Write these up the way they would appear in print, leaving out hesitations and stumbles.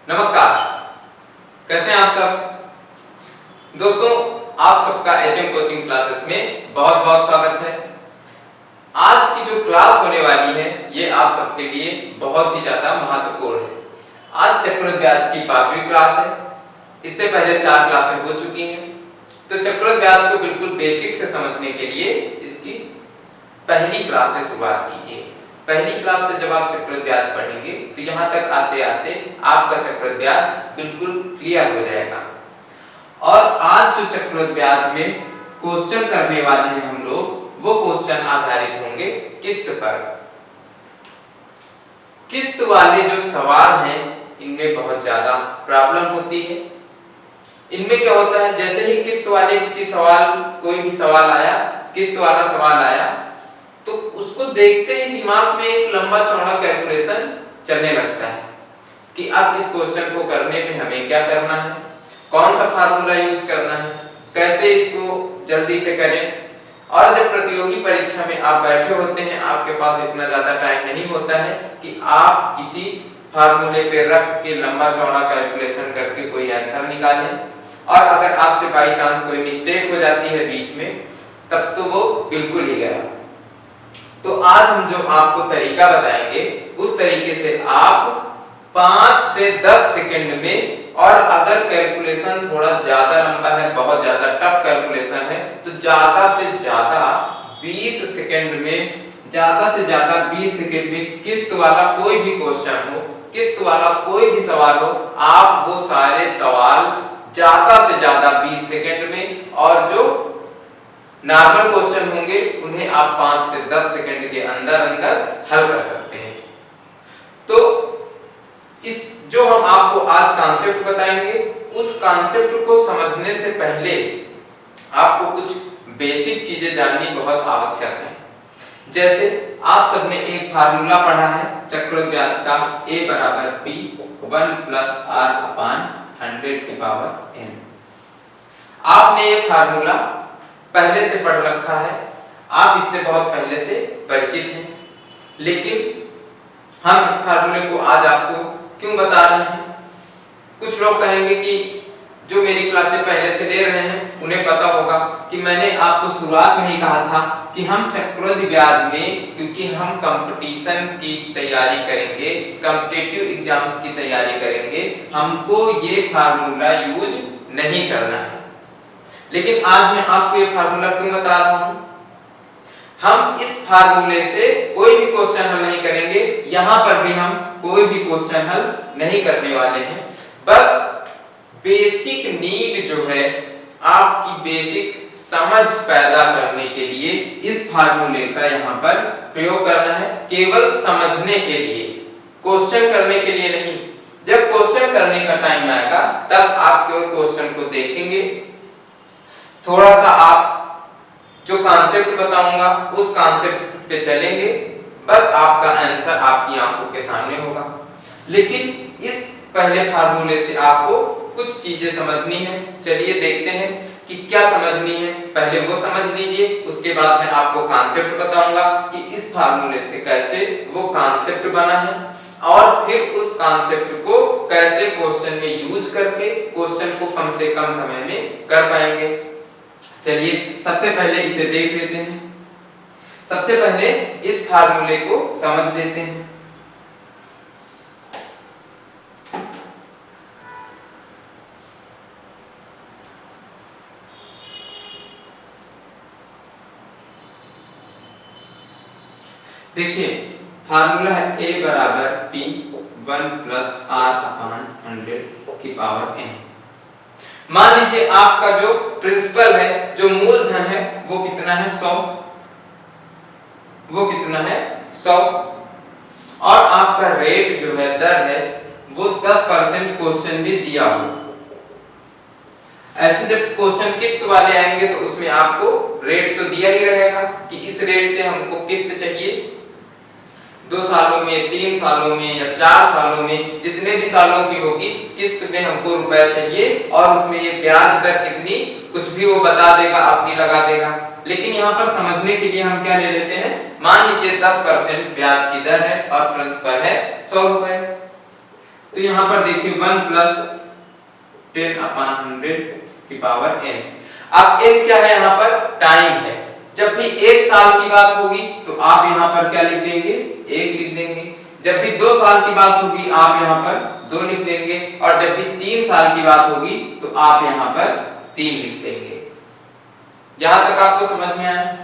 नमस्कार, कैसे हैं आप सब दोस्तों। आप सबका एचएम कोचिंग क्लासेस में बहुत बहुत स्वागत है। आज की जो क्लास होने वाली है ये आप सबके लिए बहुत ही ज्यादा महत्वपूर्ण है। आज चक्रवृद्धि ब्याज की 5वीं क्लास है। इससे पहले 4 क्लासें हो चुकी हैं, तो चक्रवृद्धि ब्याज को बिल्कुल बेसिक से समझने के लिए इसकी पहली क्लास से शुरुआत कीजिए। पहली क्लास से जब आप चक्रवृद्धि ब्याज पढ़ेंगे तो यहाँ तक आते आते आपका चक्रवृद्धि ब्याज बिल्कुल क्लियर हो जाएगा। और आज जो चक्रवृद्धि ब्याज में क्वेश्चन करने वाले हैं हम लोग, वो क्वेश्चन आधारित होंगे किस्त पर। किस्त वाले जो सवाल हैं इनमें बहुत ज्यादा प्रॉब्लम होती है। इनमें क्या होता है, जैसे ही किस्त वाले कोई भी सवाल आया, किस्त वाला सवाल आया, तो उसको देखते ही दिमाग में एक लंबा चौड़ा कैलकुलेशन चलने लगता है कि अब इस क्वेश्चन को करने में हमें क्या करना है, कौन सा फार्मूला यूज करना है, कैसे इसको जल्दी से करें। और जब प्रतियोगी परीक्षा में आप बैठे होते हैं, आपके पास इतना ज्यादा टाइम नहीं होता है कि आप किसी फार्मूले पे रख के लंबा चौड़ा कैलकुलेशन करके कोई आंसर निकालें। और अगर आपसे बाई चांस कोई मिस्टेक हो जाती है बीच में, तब तो वो बिल्कुल ही गया। तो आज हम जो आपको तरीका बताएंगे उस तरीके से आप 5 से 10 सेकंड में, और अगर कैलकुलेशन थोड़ा ज्यादा लंबा है, बहुत ज्यादा टफ कैलकुलेशन है, तो ज्यादा से ज्यादा 20 सेकंड में, ज्यादा से ज्यादा 20 सेकंड में किस्त वाला कोई भी क्वेश्चन हो, किस्त वाला कोई भी सवाल हो, आप वो सारे सवाल ज्यादा से ज्यादा 20 सेकंड में, और जो नॉर्मल क्वेश्चन होंगे उन्हें आप 5 से 10 सेकंड के अंदर अंदर हल कर सकते हैं। तो इस जो हम आपको आज कॉन्सेप्ट बताएंगे, उस कॉन्सेप्ट को समझने से पहले आपको कुछ बेसिक चीजें जाननी बहुत आवश्यक है। जैसे आप सबने एक फार्मूला पढ़ा है चक्रवृद्धि ब्याज का, a बराबर p 1 प्लस r अपान 100 की पावर n। आपने ये फार्मूला पहले से पढ़ रखा है, आप इससे बहुत पहले से परिचित हैं, लेकिन हम इस फार्मूले को आज आपको क्यों बता रहे हैं। कुछ लोग कहेंगे कि जो मेरी क्लासें पहले से ले रहे हैं उन्हें पता होगा कि मैंने आपको शुरुआत में ही कहा था कि हम चक्रवृद्धि ब्याज में, क्योंकि हम कंपटीशन की तैयारी करेंगे, कॉम्पिटिटिव एग्जाम्स की तैयारी करेंगे, हमको ये फार्मूला यूज नहीं करना है। लेकिन आज मैं आपको ये फार्मूला क्यों बता रहा हूं। हम इस फार्मूले से कोई भी क्वेश्चन हल नहीं करेंगे, यहां पर भी हम कोई भी क्वेश्चन हल नहीं करने वाले हैं। बस बेसिक नीड जो है, आपकी बेसिक समझ पैदा करने के लिए इस फार्मूले का यहां पर प्रयोग करना है, केवल समझने के लिए, क्वेश्चन करने के लिए नहीं। जब क्वेश्चन करने का टाइम आएगा तब आप केवल क्वेश्चन को देखेंगे, थोड़ा सा आप जो कॉन्सेप्ट बताऊंगा उस कॉन्सेप्ट पे चलेंगे, बस आपका आंसर आपकी आंखों के सामने होगा। लेकिन इस पहले फार्मूले से आपको कुछ चीजें समझनी है। चलिए देखते हैं कि क्या समझनी है, पहले वो समझ लीजिए, उसके बाद मैं आपको कॉन्सेप्ट बताऊंगा कि इस फार्मूले से कैसे वो कॉन्सेप्ट बना है, और फिर उस कॉन्सेप्ट को कैसे क्वेश्चन में यूज करके क्वेश्चन को कम से कम समय में कर पाएंगे। चलिए सबसे पहले इसे देख लेते हैं। सबसे पहले इस फार्मूले को समझ लेते हैं। देखिए फार्मूला है a बराबर p 1 प्लस r अपान 100 की पावर n। मान लीजिए आपका जो प्रिंसिपल है, जो मूलधन है, वो कितना है 100, वो कितना है 100, और आपका रेट जो है, दर है, वो 10% क्वेश्चन में दिया हो। ऐसे जब क्वेश्चन किस्त वाले आएंगे तो उसमें आपको रेट तो दिया ही रहेगा कि इस रेट से हमको किस्त चाहिए 2 सालों में, 3 सालों में या 4 सालों में, जितने भी सालों की होगी, किस्त में हमको रुपया चाहिए, और उसमें ये ब्याज दर कितनी, कुछ भी वो बता देगा, अपनी लगा देगा। लेकिन यहाँ पर समझने के लिए हम क्या ले लेते हैं, मान लीजिए 10% ब्याज की दर है और प्रिंसिपल है 100 रुपए। तो यहाँ पर देखिए 1 प्लस 10/100 की पावर n। अब n क्या है, यहाँ पर टाइम है। जब भी 1 साल की बात होगी तो आप यहाँ पर क्या लिख देंगे, 1 लिख देंगे। जब भी 2 साल की बात होगी आप यहाँ पर 2 लिख देंगे, और जब भी 3 साल की बात होगी तो आप यहाँ पर 3 लिख देंगे। जहां तक आपको समझ में आया।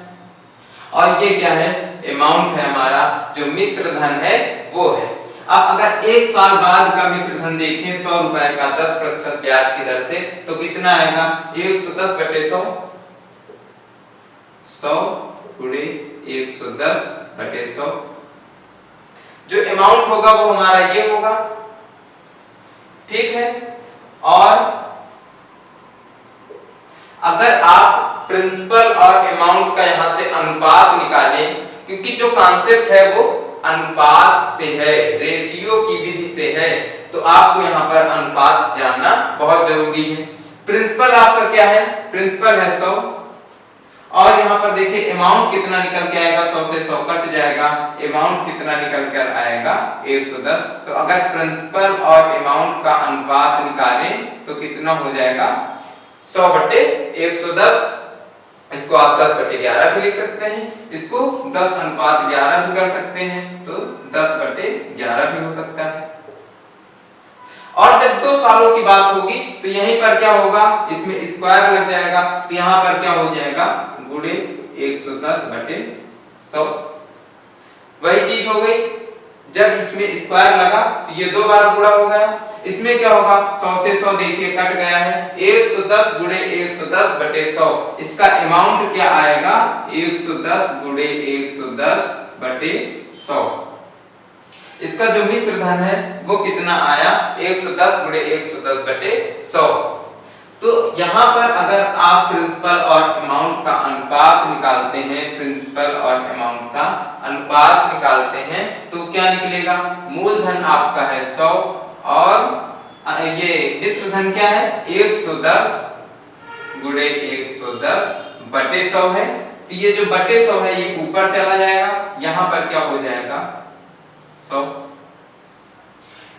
और ये क्या है, अमाउंट है हमारा, जो मिश्र धन है वो है। अब अगर 1 साल बाद का मिश्र धन देखें 100 रुपए का 10% ब्याज की दर से, तो कितना आएगा, 110/100, 100 गुणे 110/100। जो अमाउंट होगा वो हमारा ये होगा, ठीक है। और अगर आप प्रिंसिपल और अमाउंट का यहां से अनुपात निकालें, क्योंकि जो कॉन्सेप्ट है वो अनुपात से है, रेशियो की विधि से है, तो आपको यहाँ पर अनुपात जानना बहुत जरूरी है। प्रिंसिपल आपका क्या है, प्रिंसिपल है 100, और यहाँ पर देखिए अमाउंट कितना निकल के आएगा, 100 से 100 कट जाएगा, अमाउंट कितना निकल कर आएगा, 110। तो अगर प्रिंसिपल और अमाउंट का अनुपात निकालें तो कितना हो जाएगा, 100/110। इसको आप 10/11 भी लिख सकते हैं, इसको 10:11 भी कर सकते हैं, तो 10/11 भी हो सकता है। और जब 2 सालों की बात होगी तो यहीं पर क्या होगा, इसमें स्क्वायर लग जाएगा, तो यहाँ पर क्या हो जाएगा, गुणे 110/100। वही चीज हो गई। जब इसमें स्क्वायर लगा तो ये 2 बार गुणा हो गया। इसमें क्या होगा, 100 से 100 देखिए कट गया है, 110 गुणे 110/100। इसका अमाउंट क्या आएगा, 110 गुणे 110/100। इसका जो मिश्र धन है वो कितना आया, 110 गुणे 110/100। तो यहाँ पर अगर आप प्रिंसिपल और अमाउंट का अनुपात निकालते हैं, प्रिंसिपल और अमाउंट का अनुपात निकालते हैं, तो क्या निकलेगा, मूलधन आपका है 100 और ये मिश्र धन क्या है, 110 गुणे 110/100 है। तो ये जो बटे 100 है ये ऊपर चला जाएगा, यहाँ पर क्या हो जाएगा, 100।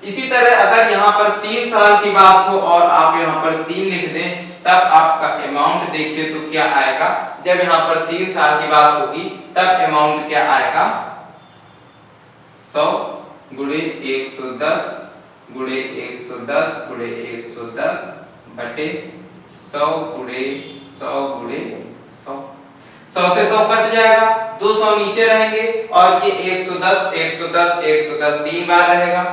इसी तरह अगर यहाँ पर 3 साल की बात हो और आप यहाँ पर 3 लिख दें, तब आपका अमाउंट देखिए तो क्या आएगा। जब यहाँ पर 3 साल की बात होगी तब अमाउंट क्या आएगा, 100 गुणे 110 गुणे 110 गुणे 110/100 गुणे 100 गुणे 100। 100 से 100 कट जाएगा, 200 नीचे रहेंगे, और ये 110 110 110 3 बार रहेगा।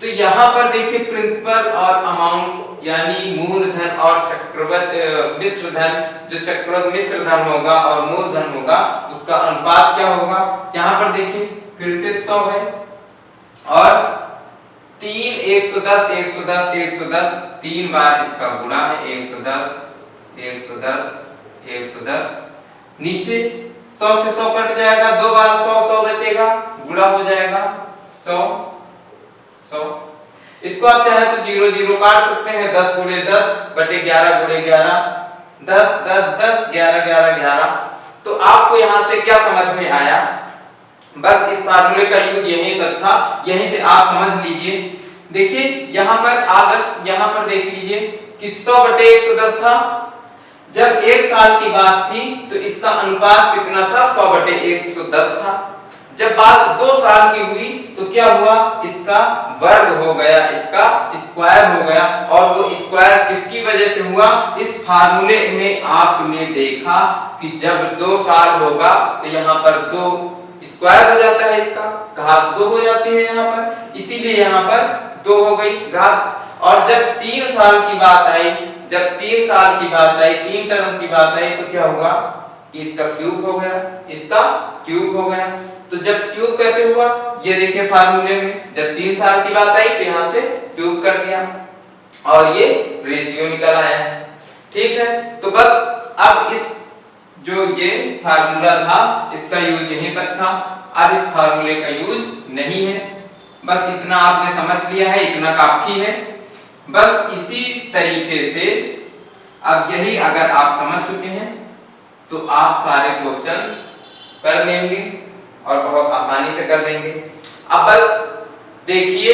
तो यहाँ पर देखिए प्रिंसिपल और अमाउंट यानी मूलधन और चक्रवृद्धि मिश्र धन, जो चक्रवृद्धि मिश्र धन होगा और मूलधन होगा उसका अनुपात क्या होगा। यहाँ पर देखिए फिर से 100 है और 3 110 110 110 3 बार इसका गुणा है, 110 110 110। नीचे 100 से 100 कट जाएगा, 2 बार 100 100 बचेगा, गुणा हो जाएगा 100 100। इसको आप चाहे तो 0 0 काट सकते हैं, 10 गुणे 10/11 गुणे 11, 10 10 10 11 11 11। तो आपको यहाँ से क्या समझ में आया, बस इस फार्मूले का यूज यहीं तक था, यहीं से आप समझ लीजिए। देखिए यहाँ पर देख लीजिए कि 100/110 था। जब 1 साल की बात थी तो इसका अनुपात कितना था, 100/110 था। जब बात 2 साल की हुई तो क्या हुआ, इसका वर्ग हो गया, इसका स्क्वायर हो गया। और वो स्क्वायर किसकी वजह से हुआ, इस फार्मूले में आपने देखा कि जब 2 साल होगा तो यहाँ पर 2 स्क्वायर हो जाता है, इसका घात 2 हो जाती है यहाँ पर, इसीलिए यहाँ पर 2 हो गई घात। और जब 3 साल की बात आई, जब 3 साल की बात आई, 3 टर्म की बात आई, तो क्या होगा कि इसका क्यूब हो गया, इसका क्यूब हो गया। तो जब क्यूब कैसे हुआ, ये देखिए फार्मूले में जब 3 साल की बात आई तो यहाँ से क्यूब कर दिया और ये रेशियो निकल आया है, ठीक है। तो बस अब इस जो ये फार्मूला था इसका यूज यहीं तक था, अब इस फार्मूले का यूज नहीं है। बस इतना आपने समझ लिया है, इतना काफी है। बस इसी तरीके से अब यही अगर आप समझ चुके हैं तो आप सारे क्वेश्चंस कर लेंगे और बहुत आसानी से कर लेंगे। अब बस देखिए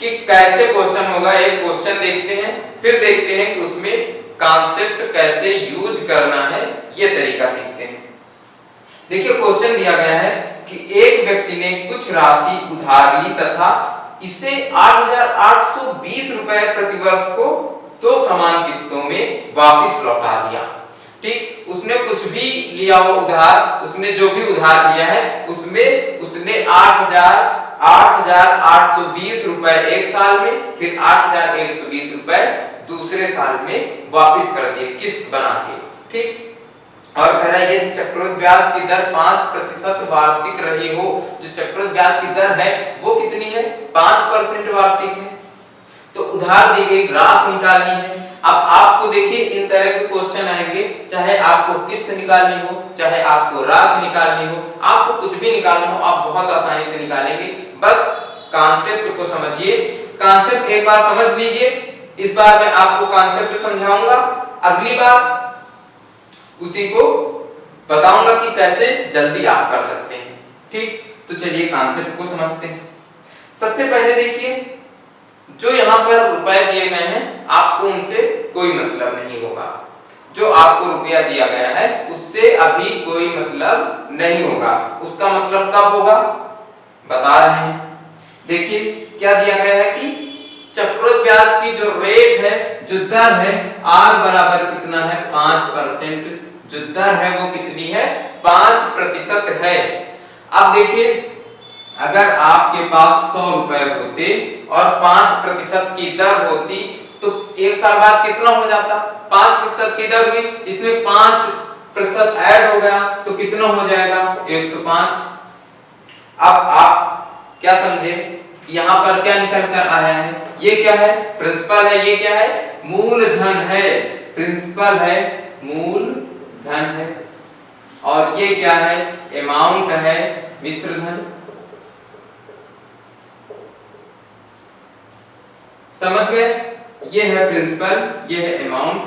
कि कैसे क्वेश्चन होगा। एक क्वेश्चन देखते हैं, फिर देखते हैं कि उसमें कॉन्सेप्ट कैसे यूज करना है, ये तरीका सीखते हैं। देखिए क्वेश्चन दिया गया है कि एक व्यक्ति ने कुछ राशि उधार ली तथा इसे 8,820 रुपए प्रतिवर्ष को 2 समान किस्तों में वापस लौटा दिया। ठीक, उसने कुछ भी लिया हो उधार, उसने जो भी उधार लिया है उसमें उसने 8,820 रुपए एक साल में, फिर 8,120 रुपए दूसरे साल में वापस कर दिए किस्त बना के। ठीक, और कह रहा है यदि चक्रवृद्धि ब्याज की दर 5% वार्षिक रही हो, जो चक्रवृद्धि ब्याज की दर है वो कितनी है, 5% वार्षिक है, तो उधार दी गई राशि निकालनी है। अब आपको देखिए इन तरह के क्वेश्चन आएंगे, चाहे आपको किस्त निकालनी हो, चाहे आपको राशि निकालनी हो, आपको कुछ भी निकालना हो, आप बहुत आसानी से निकालेंगे। बस कॉन्सेप्ट को समझिए, कॉन्सेप्ट एक बार समझ लीजिए। इस बार मैं आपको कॉन्सेप्ट समझाऊंगा, अगली बार उसी को बताऊंगा कि कैसे जल्दी आप कर सकते हैं। ठीक, तो चलिए कॉन्सेप्ट को समझते हैं। सबसे पहले देखिए, जो यहाँ पर रुपए दिए गए हैं आपको उनसे कोई मतलब नहीं होगा। जो आपको रुपया दिया गया है उससे अभी कोई मतलब नहीं होगा। उसका मतलब कब होगा बता रहे हैं। देखिए क्या दिया गया है कि चक्रवृद्धि ब्याज की जो रेट है, जो दर है, R बराबर कितना है 5%। जो दर है वो कितनी है 5% है। अब देखिए अगर आपके पास 100 रुपए होते और 5% की दर होती तो एक साल बाद कितना हो जाता, 5% की दर हुई, इसमें 5% ऐड हो गया तो कितना हो जाएगा 105। अब आप क्या समझे, यहाँ पर क्या निकल कर आया है, ये क्या है प्रिंसिपल है, ये क्या है मूलधन है, प्रिंसिपल है मूलधन है, और ये क्या है अमाउंट है मिश्रधन। समझ गए, ये है प्रिंसिपल, ये है अमाउंट।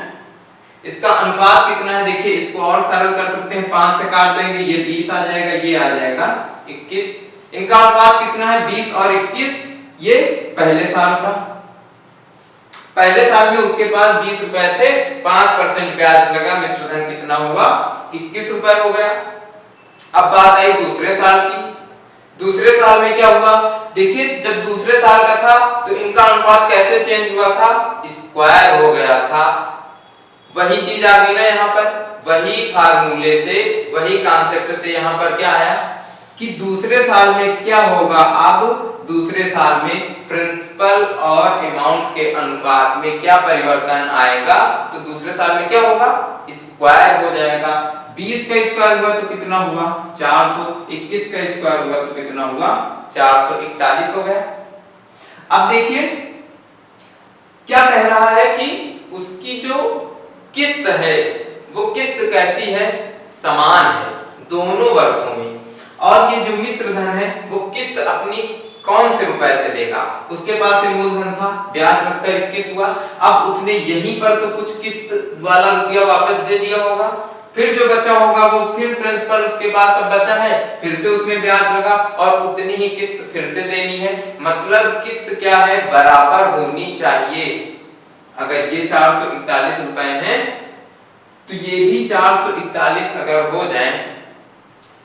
इसका अनुपात कितना है देखिए, इसको और सरल कर सकते हैं, 5 से काट देंगे ये 20 आ जाएगा, ये आ जाएगा 21। इनका अनुपात कितना है 20 और 21, ये पहले साल का, पहले साल में उसके पास 20 रुपए थे, 5% ब्याज लगा, मिश्रधन कितना हुआ 21 रुपए हो गया। अब बात आई दूसरे साल की, दूसरे साल में क्या हुआ देखिए, जब दूसरे साल का था तो इनका अनुपात कैसे चेंज हुआ था, स्क्वायर हो गया था। वही चीज आ गई ना यहाँ पर, वही फार्मूले से, वही कॉन्सेप्ट से यहाँ पर क्या आया कि दूसरे साल में क्या होगा, अब दूसरे साल में प्रिंसिपल और अमाउंट के अनुपात में क्या परिवर्तन आएगा, तो दूसरे साल में क्या होगा स्क्वायर हो जाएगा। 20 का स्क्वायर हुआ तो कितना हुआ 400, 21 का स्क्वायर हुआ तो कितना हुआ 441 हो गया। अब देखिए क्या कह रहा है कि उसकी जो किस्त है वो किस्त कैसी है, समान है दोनों वर्षों में, और ये जो मिश्रधन है वो किस्त अपनी कौन से रुपए से देगा, उसके पास से मूलधन था, ब्याज लगकर 21 हुआ, अब उसने यहीं पर तो कुछ किस्त वाला रुपया वापस दे दिया होगा, फिर जो बचा होगा वो फिर प्रिंसिपल उसके पास सब बचा है, फिर से उसमें ब्याज लगा और उतनी ही किस्त फिर से देनी है। मतलब किस्त क्या है बराबर होनी चाहिए। अगर ये 441 रुपए हैं तो ये भी 441 अगर हो जाए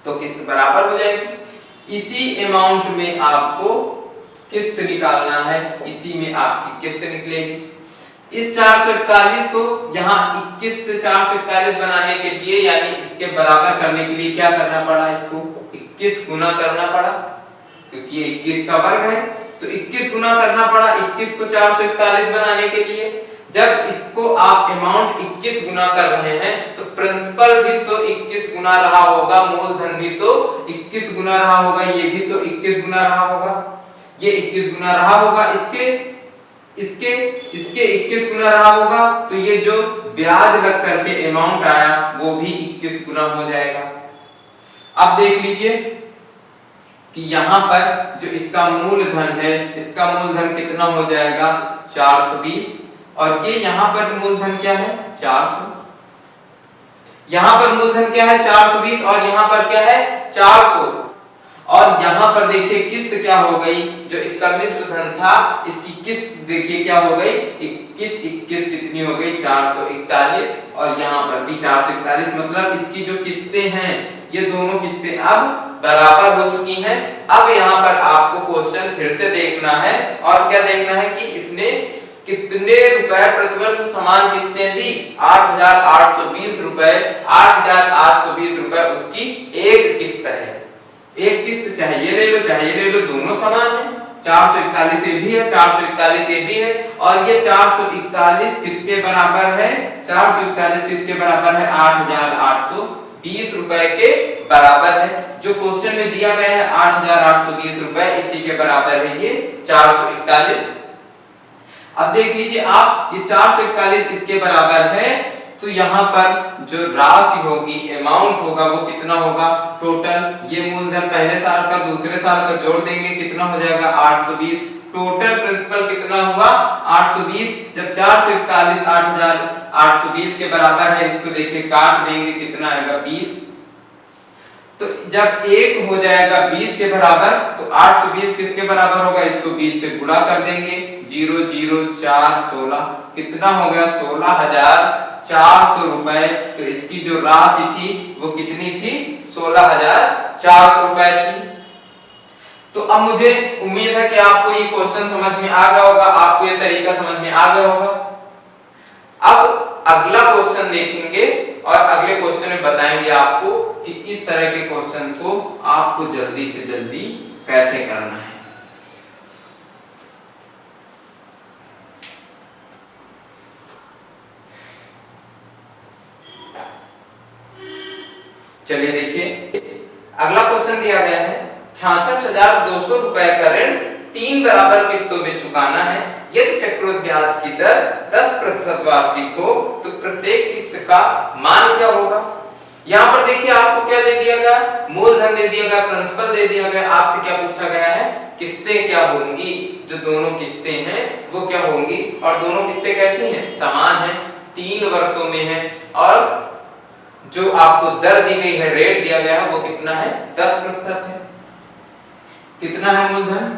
तो किस्त बराबर हो जाएगी। इसी अमाउंट में आपको किस्त निकालना है, इसी में आपकी किस्त निकलेगी। इस 441 को यहाँ 21 से 441 बनाने के लिए यानी इसके बराबर करने के लिए क्या करना पड़ा, इसको 21 गुना करना पड़ा, क्योंकि ये 21 का वर्ग है तो 21 गुना करना पड़ा 21 को 441 बनाने के लिए। जब इसको आप अमाउंट 21 गुना कर रहे हैं तो प्रिंसिपल भी तो 21 गुना रहा होगा, मूलधन भी तो 21 गुना रहा होगा, ये भी तो 21 गुना रहा होगा, ये 21 गुना रहा होगा, इसके 21 गुना रहा होगा, तो ये जो ब्याज लग करके अमाउंट आया वो भी 21 गुना हो जाएगा। अब देख लीजिए कि यहाँ पर जो इसका मूलधन है, इसका मूलधन कितना हो जाएगा 420, और ये यहाँ पर मूलधन क्या है 400, यहाँ पर मूलधन क्या है 420 और यहाँ पर क्या है 400। और यहाँ पर देखिए किस्त क्या हो गई, जो इसका मिश्र धन था इसकी किस्त देखिए क्या हो गई 21 कितनी हो गई 441 और यहाँ पर भी 441, मतलब इसकी जो किस्तें हैं ये दोनों किस्तें अब बराबर हो चुकी हैं। अब यहाँ पर आपको क्वेश्चन फिर से देखना है और क्या देखना है कि इसने कितने रुपए प्रतिवर्ष समान किस्तें दी, 8,820 रुपए। 8,820 रुपए उसकी एक किस्त है। एक किस्त चाहे ये ले लो चाहे ये ले लो, दोनों समान है। 441 ये भी है 441 ये भी है और ये 441 किसके बराबर है, 441 किसके बराबर है 8,820 रुपए के बराबर है। जो क्वेश्चन में दिया गया है 8,820 रुपए इसी के बराबर है ये 441। अब देख लीजिए आप, ये 441 इसके बराबर है तो यहाँ पर जो राशि होगी, अमाउंट होगा वो कितना होगा टोटल, ये मूलधन पहले साल का दूसरे साल का जोड़ देंगे कितना हो जाएगा 820। टोटल प्रिंसिपल कितना हुआ 820। जब 441 8,820 के बराबर है, इसको देखिए काट देंगे कितना आएगा 20। तो जब एक हो जाएगा 20 के बराबर तो 820 किसके बराबर होगा, इसको 20 से गुणा कर देंगे 0 0 4 16 कितना हो गया 16,400 रुपए। तो इसकी जो राशि थी वो कितनी थी 16,400 रुपए थी। तो अब मुझे उम्मीद है कि आपको ये क्वेश्चन समझ में आ गया होगा, आपको ये तरीका समझ में आ गया होगा। अब अगला क्वेश्चन देखेंगे और अगले क्वेश्चन में बताएंगे आपको कि इस तरह के क्वेश्चन को आपको जल्दी से जल्दी कैसे करना है। चलिए देखिए अगला क्वेश्चन दिया गया है 66,200 रुपए का ऋण 3 बराबर किस्तों में चुकाना है। यदि चक्रवृद्धि ब्याज की दर 10% वार्षिक हो तो प्रत्येक किस्त का मान क्या होगा। यहाँ पर देखिए आपको क्या दे दिया गया, मूलधन दे दिया गया, प्रिंसिपल दे दिया गया। आपसे क्या पूछा गया है, किस्तें क्या होंगी, जो दोनों किस्तें हैं वो क्या होंगी और दोनों किस्तें कैसी हैं, समान हैं, 3 वर्षों में है और जो आपको दर दी गई है, रेट दिया गया है वो कितना है 10% है। कितना है मूलधन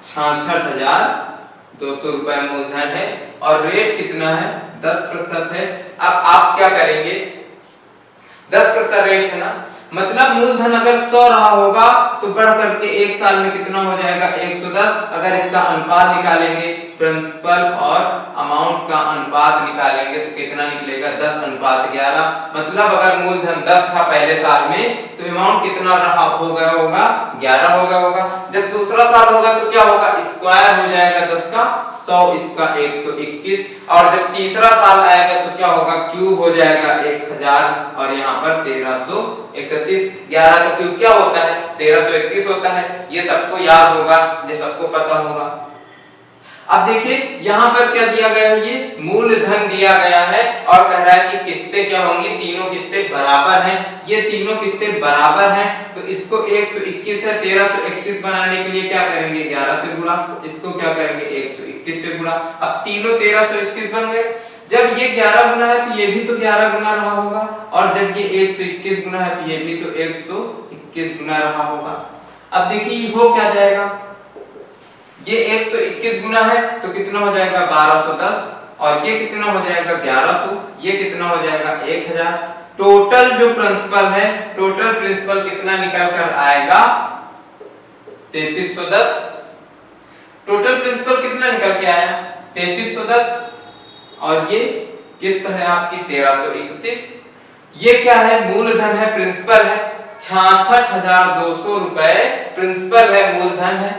66,200 रुपए मूलधन है और रेट कितना है 10% है। अब आप क्या करेंगे, 10% रेट है ना, मतलब मूलधन अगर 100 रहा होगा तो बढ़ करके एक साल में कितना हो जाएगा 110। अगर इसका अनुपात निकालेंगे, प्रिंसिपल और अमाउंट का अनुपात निकालेंगे तो कितना निकलेगा 10:11। मतलब अगर मूलधन 10 था पहले साल में तो अमाउंट कितना रहा हो गया होगा 11 हो गया होगा। जब दूसरा साल होगा तो क्या होगा, स्क्वायर हो जाएगा 10 का 100, इसका 121 और जब तीसरा साल आएगा तो क्या होगा, क्यूब हो जाएगा 1000 और यहाँ पर 1331। 11 का क्यूब क्या होता है 1331 होता है। ये सबको याद होगा, ये सबको पता होगा। अब देखिए यहाँ पर क्या दिया गया है, ये मूलधन दिया गया है और कह रहा है कि किस्तें क्या होंगी, तीनों किस्तें बराबर हैं। ये तीनों किस्तें बराबर हैं तो इसको 121 है 1331 बनाने के लिए क्या करेंगे 11 से गुणा, इसको क्या करेंगे 121 से गुणा। अब तीनों 1331 बन गए। जब ये 11 गुना है तो ये भी तो 11 गुना रहा होगा और जब ये 121 गुना है तो ये भी तो 121 गुना रहा होगा। अब देखिए हो क्या जाएगा, ये 121 गुना है तो कितना हो जाएगा 1210 और ये कितना हो जाएगा 1100, ये कितना हो जाएगा 1000। टोटल जो प्रिंसिपल है, टोटल प्रिंसिपल कितना निकल कर आएगा 3310। टोटल प्रिंसिपल कितना निकल के आया 3310 और ये किस्त है आपकी 1331। ये क्या है, मूलधन है, प्रिंसिपल है 66,200 रुपए प्रिंसिपल है, मूलधन है।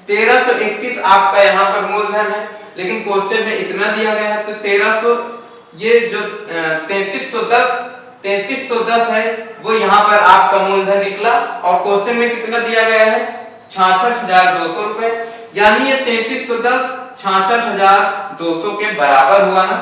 1331 आपका यहाँ पर मूलधन है, लेकिन क्वेश्चन में इतना दिया गया है तो 1300 ये जो 3310 है वो यहाँ पर आपका मूलधन निकला और क्वेश्चन में कितना दिया गया है 66,200 रुपए, यानी ये 3310 66,200 के बराबर हुआ ना।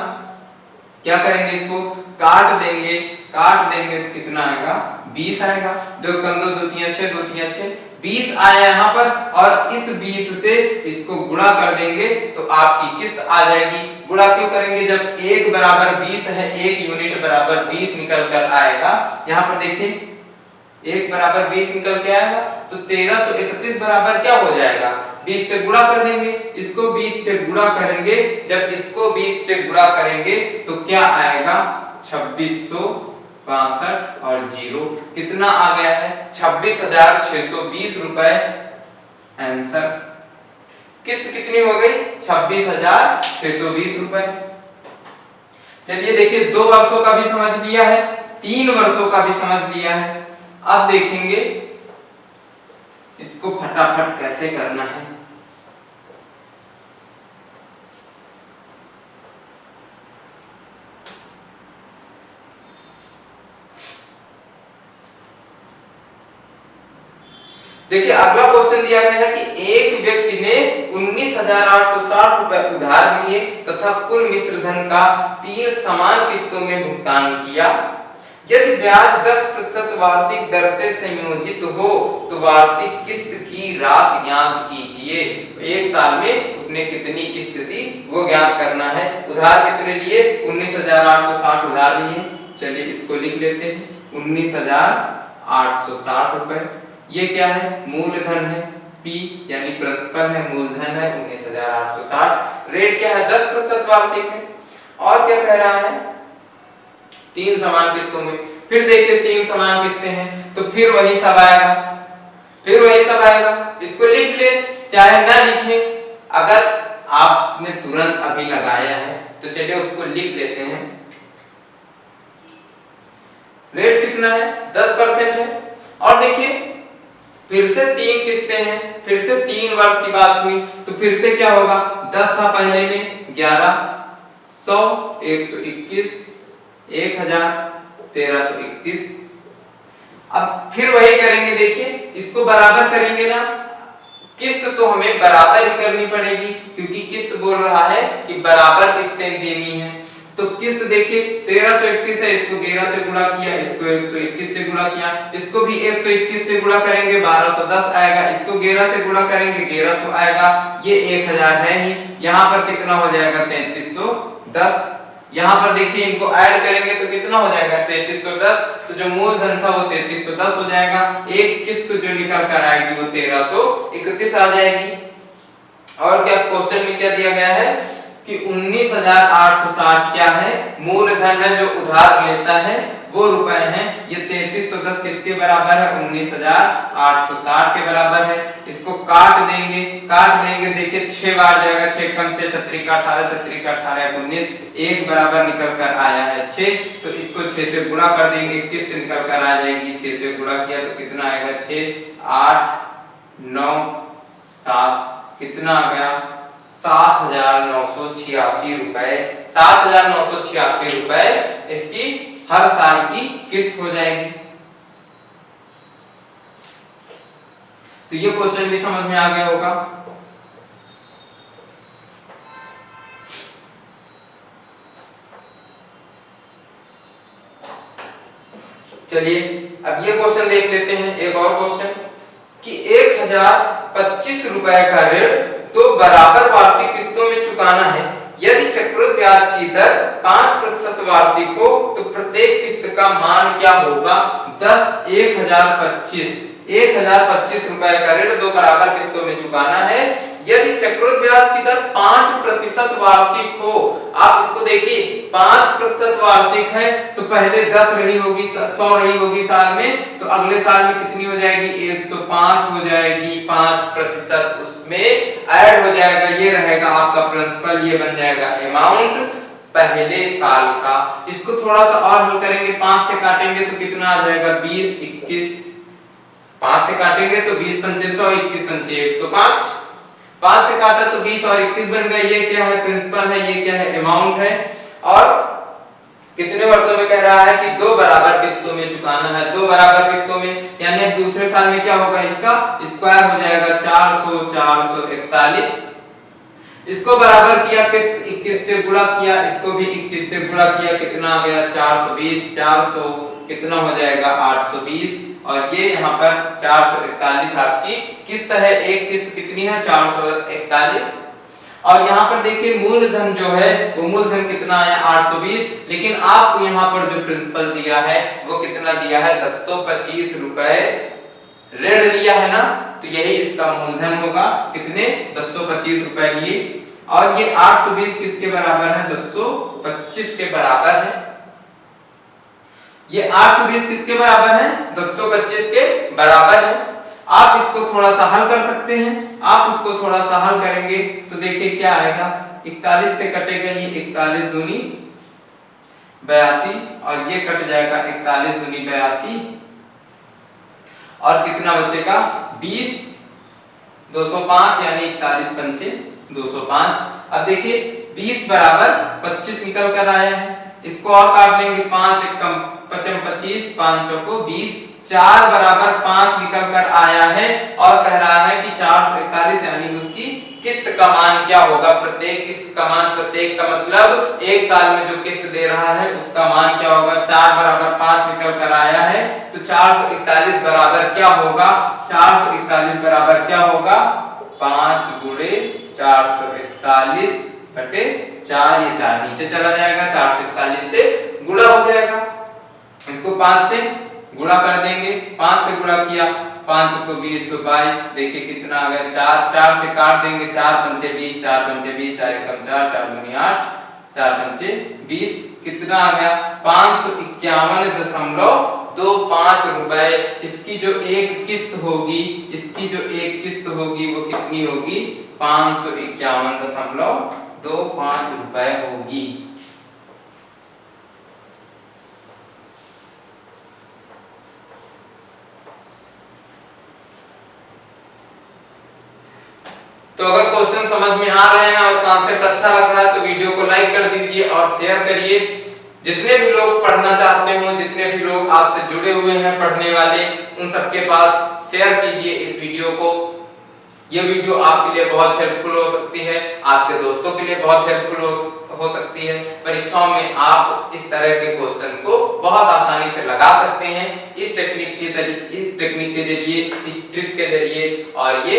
क्या करेंगे, इसको काट देंगे, काट देंगे तो कितना आएगा 20 आएगा। 2 कम 2 2 3 6 2 3 6 20 आया यहाँ पर और इस 20 से इसको गुणा कर देंगे तो आपकी किस्त आ जाएगी। गुणा क्यों करेंगे, जब 1 बराबर 20 है, 1 यूनिट बराबर 20 निकल कर आएगा। यहाँ पर देखिए 1 बराबर 20 निकल के आएगा, तो 1331 बराबर क्या हो जाएगा, 20 से गुणा कर देंगे, इसको 20 से गुणा करेंगे, जब इसको 20 से गुणा करेंगे तो क्या आएगा 2662 और 0 कितना आ गया है 26,620 रुपए। आंसर किस्त कितनी हो गई 26,620 रुपए। चलिए देखिए 2 वर्षों का भी समझ लिया है, 3 वर्षों का भी समझ लिया है। अब देखेंगे इसको फटाफट कैसे करना है। देखिए अगला क्वेश्चन दिया गया है कि एक व्यक्ति ने 19,860 रुपए उधार लिए तथा कुल मिश्र धन का 3 समान किस्तों में भुगतान किया। यदि ब्याज 10% वार्षिक दर से संयोजित हो तो वार्षिक किस्त की राशि ज्ञात कीजिए। एक साल में उसने कितनी किस्त दी वो ज्ञात करना है। उधार कितने लिए 19,860 उधार लिए। चलिए इसको लिख लेते हैं 19,860 रुपए। ये क्या है मूलधन है, P यानी प्रिंसिपल है, मूलधन है 19,860। रेट क्या है 10% वार्षिक है। और क्या कह रहा है 3 समान किस्तों में। फिर देखिए 3 समान किस्तें हैं तो फिर वही सब आएगा, फिर वही सब आएगा। इसको लिख ले चाहे ना लिखें, अगर आपने तुरंत अभी लगाया है तो चलिए उसको लिख लेते हैं। रेट कितना है 10% है। और देखिए फिर से 3 किस्तें हैं, फिर से 3 वर्ष की बात हुई तो फिर से क्या होगा 10 था पहले में, 11, 100, 121, 1000, 1331। अब फिर वही करेंगे। देखिए इसको बराबर करेंगे ना, किस्त तो हमें बराबर ही करनी पड़ेगी क्योंकि किस्त बोल रहा है कि बराबर किस्तें देनी है। तो किस्त देखिए 1331 है, इसको 11 से गुणा किया, इसको 121 से गुणा किया, इसको भी 121 से गुणा करेंगे 1210 आएगा, इसको 11 से गुणा करेंगे 1100 आएगा। ये 1000 है ही, यहाँ पर कितना हो जाएगा 3310। यहाँ पर देखिए इनको ऐड करेंगे तो कितना हो जाएगा 3310। तो जो मूलधन था वो 3310 हो जाएगा। एक किस्त जो निकल कर आएगी वो 1331 आ जाएगी। और क्या क्वेश्चन में क्या दिया गया है कि 19,860 क्या है मूलधन है, जो उधार लेता है वो रुपए हैं। ये 3310 किसके बराबर है 19,860 के बराबर है। इसको काट देंगे देखिए 6 बार जाएगा, 6 कम 6 छत्री का 18, छत्री का 18 19, 1 बराबर निकल कर आया है 6। तो इसको 6 से गुणा कर देंगे, किस्त निकल कर आ जाएगी। 6 से गुणा किया तो कितना आएगा 6, 8, 9, 7 कितना आ गया 7,986 रुपए। 7,986 रुपए इसकी हर साल की किस्त हो जाएगी। तो ये क्वेश्चन भी समझ में आ गया होगा। चलिए अब ये क्वेश्चन देख लेते हैं। एक और क्वेश्चन कि 1025 रुपए का ऋण तो बराबर वार्षिक किस्तों में चुकाना है। यदि चक्रवृद्धि ब्याज की दर 5% वार्षिक हो तो प्रत्येक किस्त का मान क्या होगा 10,1025 रुपए का ऋण 2 बराबर किस्तों में चुकाना है। यदि चक्रवृद्धि ब्याज की दर 5% वार्षिक हो, आप इसको देखिए 5% वार्षिक है तो पहले 10 रही होगी 100 रही होगी साल में, तो अगले साल में कितनी हो जाएगी 105 हो जाएगी। 5% उसमें ऐड हो जाएगा, ये रहेगा आपका प्रिंसिपल, ये बन जाएगा अमाउंट पहले साल का। इसको थोड़ा सा और हल करेंगे, 5 से काटेंगे तो कितना आ जाएगा 20, 21, 5 से काटेंगे तो 20 पंचे 100, 21 पंचे 105, 5 से काटा तो 20 और 21 बन गए। ये क्या है प्रिंसिपल है, ये क्या है अमाउंट है। और कितने वर्षों में कह रहा है कि 2 बराबर किस्तों में चुकाना है। 2 बराबर किस्तों में यानी अब दूसरे साल में क्या होगा, इसका स्क्वायर हो जाएगा 400, 441। इसको बराबर किया, किस्त 21 से गुणा किया, इसको भी 21 से गुणा किया, कितना आ गया 420, 400 कितना हो जाएगा 820। और ये यहाँ पर 441 आपकी किस्त है। एक किस्त कितनी है 441। और यहाँ पर देखिए मूलधन जो है वो मूलधन कितना आया 820, लेकिन आपको यहाँ पर जो प्रिंसिपल दिया है वो कितना दिया है 1025 रुपए ऋण लिया है ना, तो यही इसका मूलधन होगा। कितने 1025 रुपए लिए, और ये 820 किसके बराबर है 225 के बराबर है। ये 820 किसके बराबर है 225 के बराबर है। आप इसको थोड़ा सा हल कर सकते हैं। आप इसको थोड़ा सा हल करेंगे तो देखिए क्या आएगा, 41 से कटेगा ये 41 दूनी 82, और ये कट जाएगा 41 दूनी 82, और कितना बचेगा 20 205 यानी 41 पंचे 205। अब देखिए 20 बराबर 25 निकल कर आया है, इसको और काट लेंगे 5 कम 55 25 5 चौको 20, 4 बराबर 5 निकल कर आया है, और कह रहा है कि 441 यानी उसकी किस्त का मान क्या होगा, प्रत्येक किस्त का मान, प्रत्येक का मतलब एक साल में जो किस्त दे रहा है उसका मान क्या होगा। 4 बराबर 5 निकल कर आया है, तो 441 बराबर क्या होगा, 441 बराबर क्या होगा 5 गुणे 441 बटे 4, ये 4 नीचे चला जाएगा, 441 से गुणा हो जाएगा। इसको 5 से गुणा कर देंगे, 5 से गुणा किया 5 को 20 तो 22, देखिए कितना आ गया 4, 4 से काट देंगे 4 पंचे 20 4 पंचे 20 4 एकम 4 4 दूनी 8 4 पंचे 20, कितना आ गया 551.25 रुपए। इसकी जो एक किस्त होगी, इसकी जो एक किस्त होगी वो कितनी होगी 551.25 रुपए होगी। तो अगर क्वेश्चन समझ में आ रहे हैं और कॉन्सेप्ट अच्छा लग रहा है तो वीडियो को लाइक कर दीजिए और शेयर करिए। जितने भी लोग पढ़ना चाहते हो, जितने भी लोग आपसे जुड़े हुए हैं पढ़ने वाले, उन सबके पास शेयर कीजिए इस वीडियो को। ये वीडियो आपके लिए बहुत हेल्पफुल हो सकती है, आपके दोस्तों के लिए बहुत हेल्पफुल हो सकती है। परीक्षाओं में आप इस तरह के क्वेश्चन को बहुत आसानी से लगा सकते हैं इस टेक्निक के जरिए, इस ट्रिक के जरिए। और ये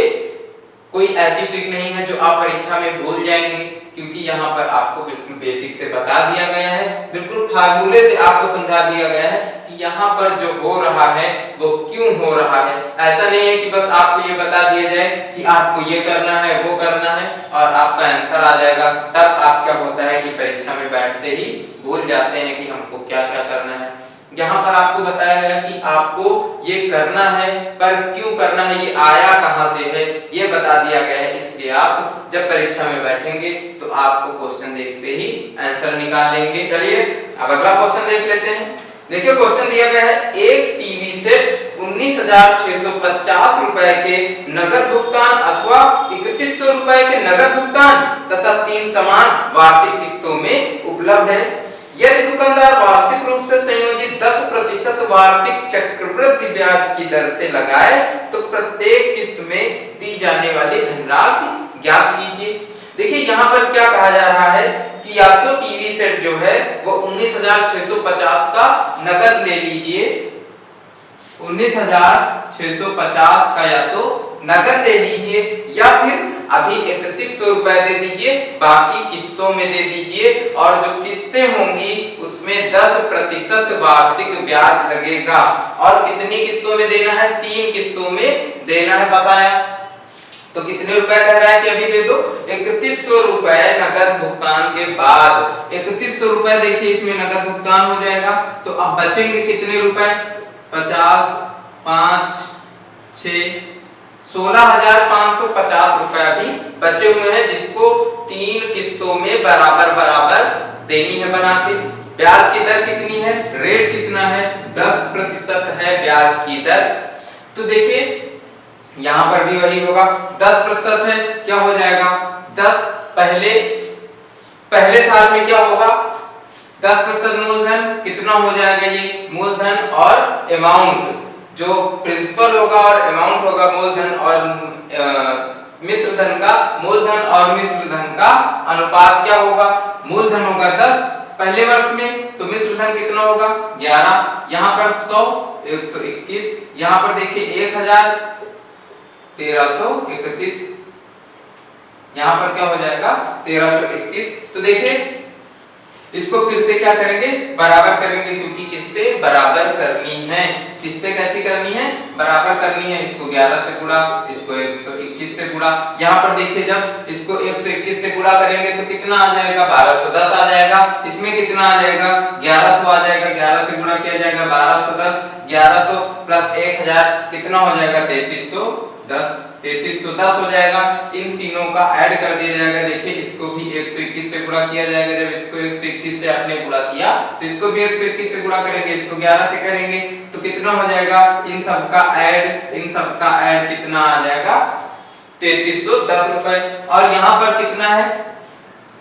कोई ऐसी ट्रिक नहीं है जो आप परीक्षा में भूल जाएंगे, क्योंकि यहाँ पर आपको बिल्कुल बेसिक से बता दिया गया है, बिल्कुल फार्मूले से आपको समझा दिया गया है कि यहाँ पर जो हो रहा है वो क्यों हो रहा है। ऐसा नहीं है कि बस आपको ये बता दिया जाए कि आपको ये करना है वो करना है और आपका आंसर आ जाएगा, तब आप क्या होता है कि परीक्षा में बैठते ही भूल जाते हैं कि हमको क्या क्या करना है। यहाँ पर आपको बताया गया कि आपको ये करना है, पर क्यों करना है, ये आया कहाँ से है, ये बता दिया गया है। इसलिए आप जब परीक्षा में बैठेंगे तो आपको क्वेश्चन देखते ही आंसर निकाल लेंगे। चलिए अब अगला क्वेश्चन देख लेते हैं। देखिए क्वेश्चन दिया गया है, एक टीवी सेट 19,650 रुपए के नगद भुगतान अथवा 3100 रुपए के नगद भुगतान तथा 3 समान वार्षिक किस्तों में उपलब्ध है। यदि दुकानदार वार्षिक रूप से संयोजित 10% वार्षिक चक्रवृद्धि ब्याज की दर से लगाए तो प्रत्येक किस्त में दी जाने वाली धनराशि ज्ञात कीजिए। देखिए यहाँ पर क्या कहा जा रहा है कि या तो टीवी सेट जो है वो 19,650 का नगद ले लीजिए, 19,650 का या तो नगद दे लीजिए, या फिर अभी 3100 रुपए दे दीजिए, बाकी किस्तों में दे दीजिए, और जो किस्तें होंगी उसमें 10% वार्षिक ब्याज लगेगा। और कितनी किस्तों में देना है, 3 किस्तों में देना है बताया। तो कितने रुपए कह रहा है कि अभी दे दो, 3100 रुपए नगद भुगतान के बाद। 3100 रुपए देखिए इसमें नगद भुगतान हो जाएगा, तो अब बचेंगे कितने रुपए 50 5 6 16,550 रुपए अभी बचे हुए हैं, जिसको 3 किस्तों में बराबर बराबर देनी है बना के। ब्याज की दर कितनी है, रेट कितना है 10% है ब्याज की दर। तो देखिए यहाँ पर भी वही होगा, 10% है, क्या हो जाएगा 10 पहले साल में क्या होगा 10% मूलधन, कितना हो जाएगा ये मूलधन और अमाउंट, जो प्रिंसिपल होगा और अमाउंट होगा मूलधन और मिश्र धन का, मूलधन और मिश्र धन का अनुपात क्या होगा, मूलधन होगा 10 पहले वर्ष में, तो मिश्र धन कितना होगा 11, यहाँ पर 100 121, यहाँ पर देखिए 1000 1331, यहाँ पर क्या हो जाएगा 1331। तो देखिए इसको फिर से क्या करेंगे, बराबर करेंगे, क्योंकि किस्तें बराबर करनी है। किस्तें कैसी करनी है, बराबर करनी है। इसको 11 से गुणा, इसको 121 से गुणा। यहाँ पर देखिए जब इसको 121 से गुणा करेंगे तो कितना आ जाएगा, 1210 आ जाएगा। इसमें कितना आ जाएगा, 1100 आ जाएगा। 11 से गुणा किया जाएगा 1210, 1100 प्लस 1000 कितना हो जाएगा 3310, 3310 हो जाएगा। इन तीनों का ऐड कर दिया जाएगा। देखिए इसको भी 121 से गुणा किया जाएगा। जब इसको 121 से आपने गुणा किया तो इसको भी 121 से गुणा करेंगे, इसको 11 से करेंगे तो कितना हो जाएगा, इन सब का ऐड कितना आ जाएगा 3310 रुपए। और यहाँ पर कितना है,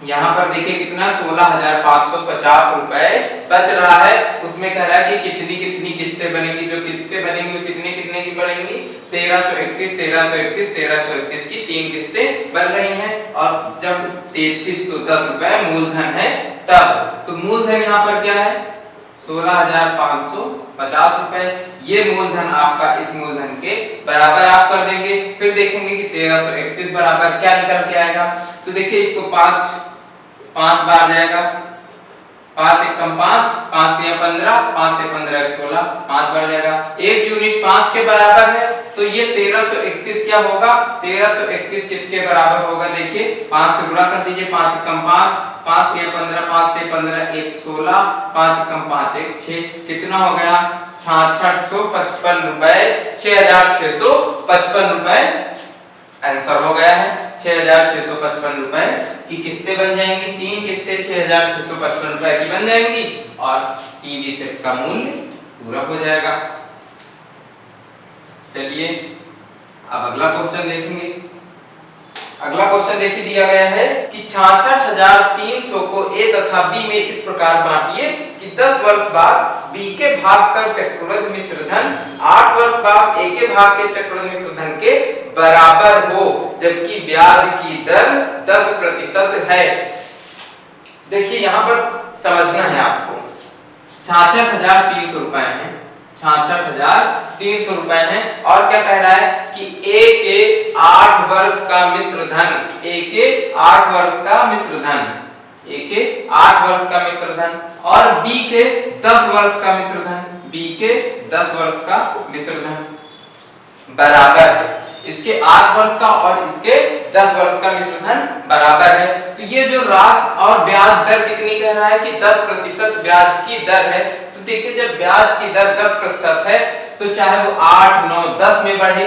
यहाँ पर देखिए कितना 16,550 रुपए बच रहा है। उसमें कह रहा है कि कितनी कितनी किस्तें बनेंगी, जो किस्तें बनेंगी वो कितने कितने की बनेंगी 1331, 1331, 1331 की 3 किस्तें बन रही हैं। और जब 3310 रुपए मूलधन है तब, तो मूलधन यहाँ पर क्या है 16,550 रुपए। ये मूलधन आपका इस मूलधन के बराबर आप कर देंगे। फिर देखेंगे कि 1331 बराबर क्या निकल के आएगा। तो देखिए इसको 5 बार जाएगा, 5 एकम 5, 5 तिया 15, 5 ते 15 16, 5 बार जाएगा। 1 यूनिट 5 के बराबर है, तो ये 1331 क्या होगा, 1331 किसके बराबर होगा, देखिए 5 से गुणा कर दीजिए, 5 एकम 5, 5 तिया 15, 5 ते 15 1 16, 5 एकम 5 1 6, कितना हो गया 6655 रुपए, 6655 रुपए आंसर हो गया है। 6655 रुपए की किस्तें बन जाएंगी, 3 किस्तें 6655 रुपए की बन जाएंगी और टीवी सेट का मूल्य पूरा हो जाएगा। चलिए अब अगला क्वेश्चन देखेंगे। अगला क्वेश्चन देखिए दिया गया है कि 66,300 को ए तथा बी में इस प्रकार बांटिए कि 10 वर्ष बाद बी के भाग का चक्रवृद्धि मिश्र धन 8 वर्ष बाद ए के भाग के चक्रवृद्धि मिश्र धन के बराबर हो, जबकि ब्याज की दर 10% है। देखिए यहाँ पर समझना है आपको, 66,300 रुपए है, 66,300 रुपए है। और क्या कह रहा है कि ए के 8 वर्ष का मिश्र धन, ए के 8 वर्ष का मिश्र धन, ए के 8 वर्ष का मिश्र धन और बी के 10 वर्ष का मिश्र धन, बी के 10 वर्ष का मिश्र धन बराबर है। इसके 8 वर्ष का और इसके 10 वर्ष का मिश्र धन बराबर है। तो ये जो राशि और ब्याज दर कितनी कह रहा है कि 10% ब्याज की दर है। तो देखिए जब ब्याज की दर 10% है तो चाहे वो 8, 9, 10 में बढ़े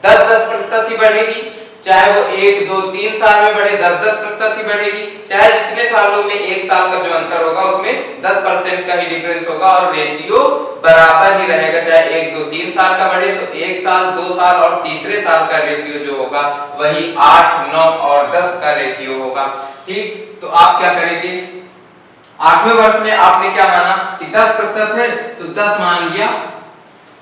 10% ही बढ़ेगी, चाहे वो 1, 2, 3 साल में बढ़े 10% ही बढ़ेगी, चाहे जितने सालों में 1 साल का जो अंतर होगा उसमें 10% का ही डिफरेंस होगा और रेशियो बराबर ही रहेगा। चाहे 1, 2, 3 साल का बढ़े तो 1 साल, 2 साल और तीसरे साल का रेशियो जो होगा वही 8, 9 और 10 का रेशियो होगा। ठीक, तो आप क्या करेंगे, 8वें वर्ष में आपने क्या माना कि 10% है तो 10 मान लिया।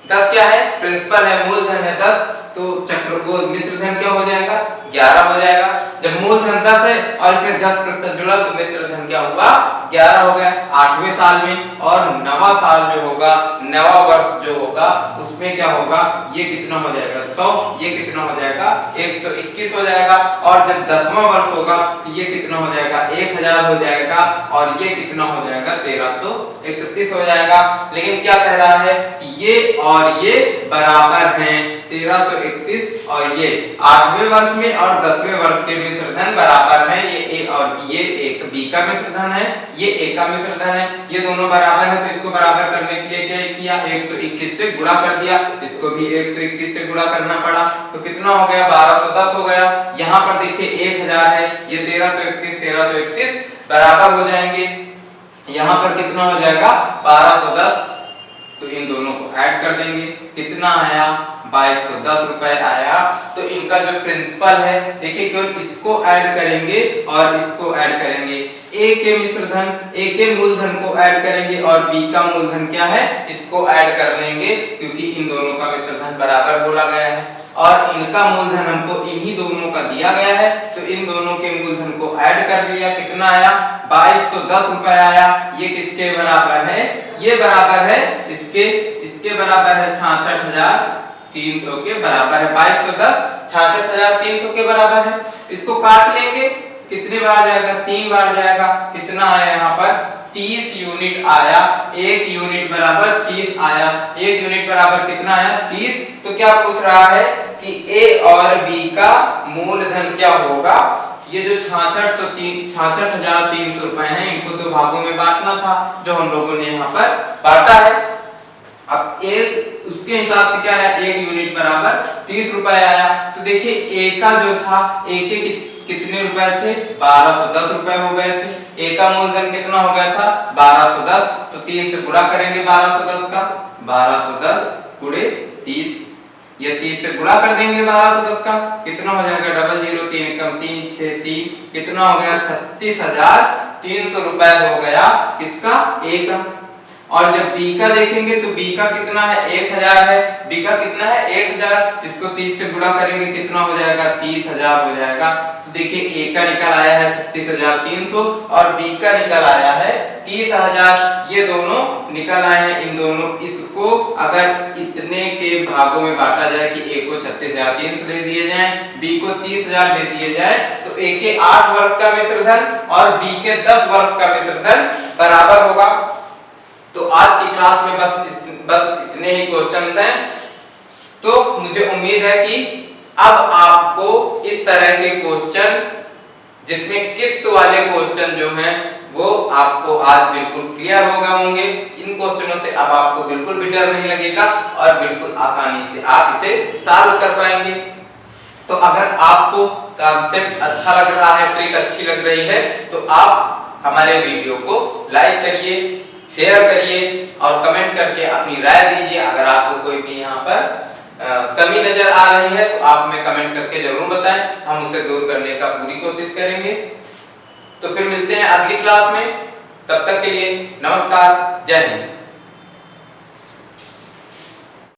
10 क्या है, प्रिंसिपल है, मूलधन है 10, तो चक्र वो मिश्र धन क्या हो जाएगा 11 हो जाएगा। जब मूलधन 10 है और इसमें 10% जुड़ा तो मिश्र धन क्या हुआ 11 हो गया 8वें साल में। और नवा साल जो होगा, नवा वर्ष जो होगा उसमें क्या होगा, ये कितना हो जाएगा 100, ये कितना हो जाएगा 121 हो जाएगा। और जब 10वां वर्ष होगा तो ये कितना हो जाएगा 1000 हो जाएगा और ये कितना हो जाएगा 1331 हो जाएगा। लेकिन क्या कह रहा है कि ये और ये बराबर हैं, 1331 और ये 8वें वर्ष में और 10वें वर्ष के मिश्र धन बराबर हैं। ये ए और ये एक बी का मिश्र धन है, ये ए का मिश्र धन है, ये दोनों बराबर है। तो इसको बराबर करने के लिए क्या किया, 121 से गुणा कर दिया, इसको भी 121 से गुणा करना पड़ा तो कितना हो गया 1210 हो गया। यहाँ पर देखिए 1000 है, ये 1331 बराबर हो जाएंगे। यहाँ पर कितना हो जाएगा 1210, तो इन दोनों को ऐड कर देंगे, कितना आया 2210 रुपए आया। तो इनका जो प्रिंसिपल है देखिए केवल इसको ऐड करेंगे और इसको ऐड करेंगे, ए के मिश्र धन, ए के मूलधन को ऐड करेंगे और बी का मूलधन क्या है इसको ऐड कर लेंगे, क्योंकि इन दोनों का मिश्र धन बराबर बोला गया है और इनका मूलधन हमको इन्हीं दोनों का दिया गया है। तो इन दोनों के मूलधन को ऐड कर लिया, कितना आया 2210 रुपए आया। ये किसके बराबर है, ये बराबर है इसके बराबर है 66,300 के बराबर है। 2210 66,300 के बराबर है। इसको काट लेंगे, कितने बार जाएगा, 3 बार जाएगा। कितना आया यहाँ पर 30 यूनिट आया। 1 यूनिट बराबर 30 आया। 1 यूनिट बराबर कितना आया 30। तो क्या पूछ रहा है कि ए और बी का मूलधन क्या होगा। ये जो 66,300 रुपए हैं, इनको दो भागों में बांटना था, जो हम लोगों ने यहाँ पर बांटा है। अब एक उसके हिसाब से क्या है, 1 यूनिट बराबर 30 रुपए आया। तो देखिए ए का जो था, ए के कितने रुपए थे, 1210 रुपए हो गए थे। ए का मूलधन कितना हो गया था 1210। तो 3 से गुणा करेंगे 1210 का, 1210 गुणे 30, ये 30 से गुणा कर देंगे 1210 का, कितना हो जाएगा 00, 3 कम 3 6 3, कितना हो गया 36,300 रुपए हो गया किसका, ए का। और जब बी का देखेंगे तो बी का कितना है 1000 है। बी का कितना है 1000, इसको 30 से गुणा करेंगे कितना हो जाएगा 30,000 हो जाएगा। तो देखिए ए का निकल आया है 36,300 और बी का निकल आया है 30,000। ये दोनों निकल आए हैं। इन दोनों इसको अगर इतने के भागों में बांटा जाए कि ए को 36,300 दे दिए जाए, बी को 30,000 दे दिए जाए, तो ए के 8 वर्ष का मिश्र धन और बी के 10 वर्ष का मिश्र धन बराबर होगा। तो आज की क्लास में बस इतने ही क्वेश्चंस हैं। तो मुझे उम्मीद है कि अब आपको इस तरह के क्वेश्चन, जिसमें किस्त वाले क्वेश्चन जो हैं वो आपको आज बिल्कुल क्लियर हो गए होंगे। इन क्वेश्चनों से अब आपको बिल्कुल भी डर नहीं लगेगा और बिल्कुल आसानी से आप इसे सॉल्व कर पाएंगे। तो अगर आपको कॉन्सेप्ट अच्छा लग रहा है, ट्रिक अच्छी लग रही है, तो आप हमारे वीडियो को लाइक करिए, शेयर करिए और कमेंट करके अपनी राय दीजिए। अगर आपको कोई भी यहाँ पर कमी नजर आ रही है तो आप हमें कमेंट करके जरूर बताएं, हम उसे दूर करने का पूरी कोशिश करेंगे। तो फिर मिलते हैं अगली क्लास में, तब तक के लिए नमस्कार, जय हिंद।